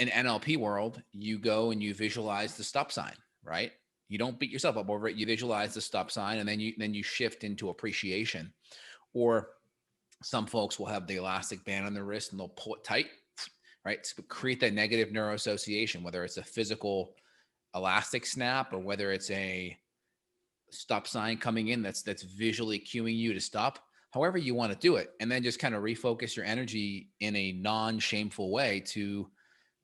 in NLP world, you go and you visualize the stop sign, right? You don't beat yourself up over it. You visualize the stop sign, and then you shift into appreciation. Or some folks will have the elastic band on their wrist and they'll pull it tight, right? To create that negative neuroassociation, whether it's a physical elastic snap or whether it's a stop sign coming in that's visually cueing you to stop. However you want to do it, and then just kind of refocus your energy in a non-shameful way to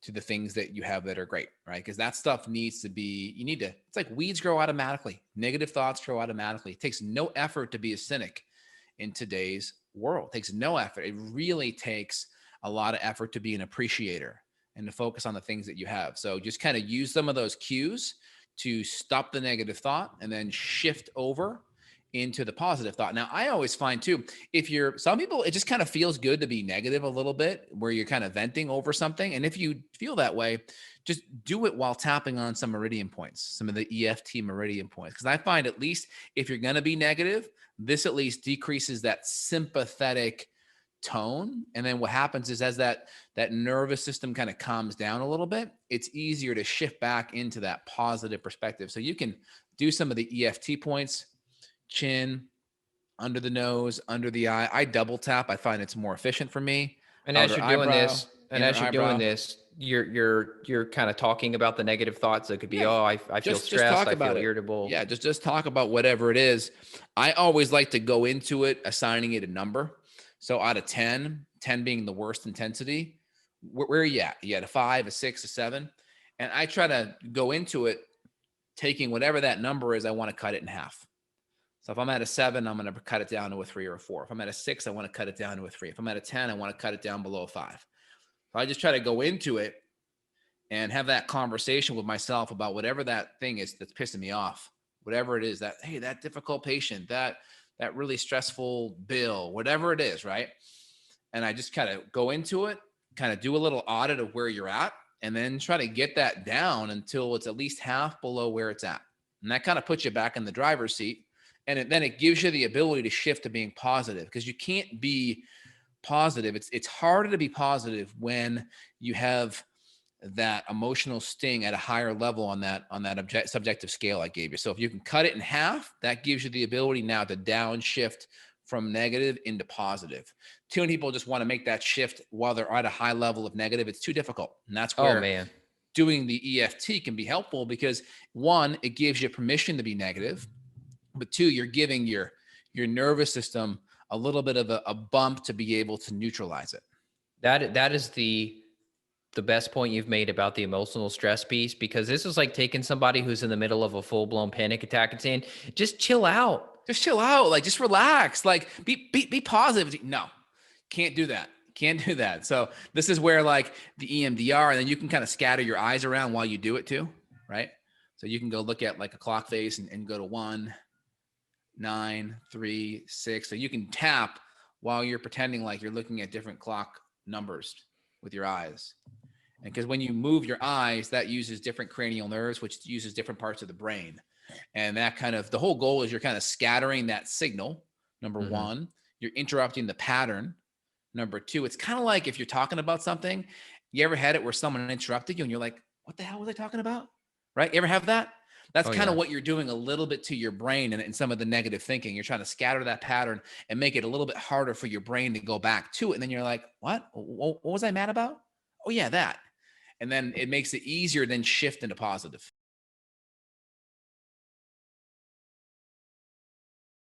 the things that you have that are great, right? Because that stuff needs to be, it's like weeds grow automatically. Negative thoughts grow automatically. It takes no effort to be a cynic in today's world. It takes no effort. It really takes a lot of effort to be an appreciator and to focus on the things that you have. So just kind of use some of those cues to stop the negative thought and then shift over into the positive thought. Now, I always find too, some people, it just kind of feels good to be negative a little bit where you're kind of venting over something. And if you feel that way, just do it while tapping on some meridian points, some of the EFT meridian points. Because I find at least if you're going to be negative, this at least decreases that sympathetic tone. And then what happens is as that nervous system kind of calms down a little bit, it's easier to shift back into that positive perspective. So you can do some of the EFT points, chin, under the nose, under the eye. I double tap. I find it's more efficient for me. And as you're doing this, you're kind of talking about the negative thoughts that could be, I feel stressed, I feel irritable. Yeah, just talk about whatever it is. I always like to go into it assigning it a number. So out of 10 being the worst intensity, where are you at? You at a 5, a 6, a 7? And I try to go into it taking whatever that number is, I want to cut it in half. So if I'm at a 7, I'm going to cut it down to a 3 or a 4. If I'm at a 6, I want to cut it down to a 3. If I'm at a 10, I want to cut it down below a 5. So I just try to go into it and have that conversation with myself about whatever that thing is that's pissing me off, whatever it is, that, hey, that difficult patient, that really stressful bill, whatever it is, right? And I just kind of go into it, kind of do a little audit of where you're at, and then try to get that down until it's at least half below where it's at. And that kind of puts you back in the driver's seat. And then it gives you the ability to shift to being positive, because you can't be positive. It's harder to be positive when you have that emotional sting at a higher level on that subjective scale I gave you. So if you can cut it in half, that gives you the ability now to downshift from negative into positive. Too many people just want to make that shift while they're at a high level of negative. It's too difficult. And that's where doing the EFT can be helpful, because 1, it gives you permission to be negative. But 2, you're giving your nervous system a little bit of a bump to be able to neutralize it. That is the best point you've made about the emotional stress piece, because this is like taking somebody who's in the middle of a full-blown panic attack and saying, just chill out. Just chill out. Like, just relax. Like, be positive. No, can't do that. Can't do that. So this is where like the EMDR, and then you can kind of scatter your eyes around while you do it too, right? So you can go look at like a clock face and go to 1, 9, 3, 6. So you can tap while you're pretending like you're looking at different clock numbers with your eyes. And because when you move your eyes, that uses different cranial nerves, which uses different parts of the brain. And that kind of, the whole goal is you're kind of scattering that signal. Number 1, you're interrupting the pattern. Number 2, it's kind of like if you're talking about something, you ever had it where someone interrupted you and you're like, what the hell was I talking about? Right? You ever have that? That's kind of what you're doing a little bit to your brain and some of the negative thinking. You're trying to scatter that pattern and make it a little bit harder for your brain to go back to it. And then you're like, what was I mad about? Oh yeah, that. And then it makes it easier than shift into positive.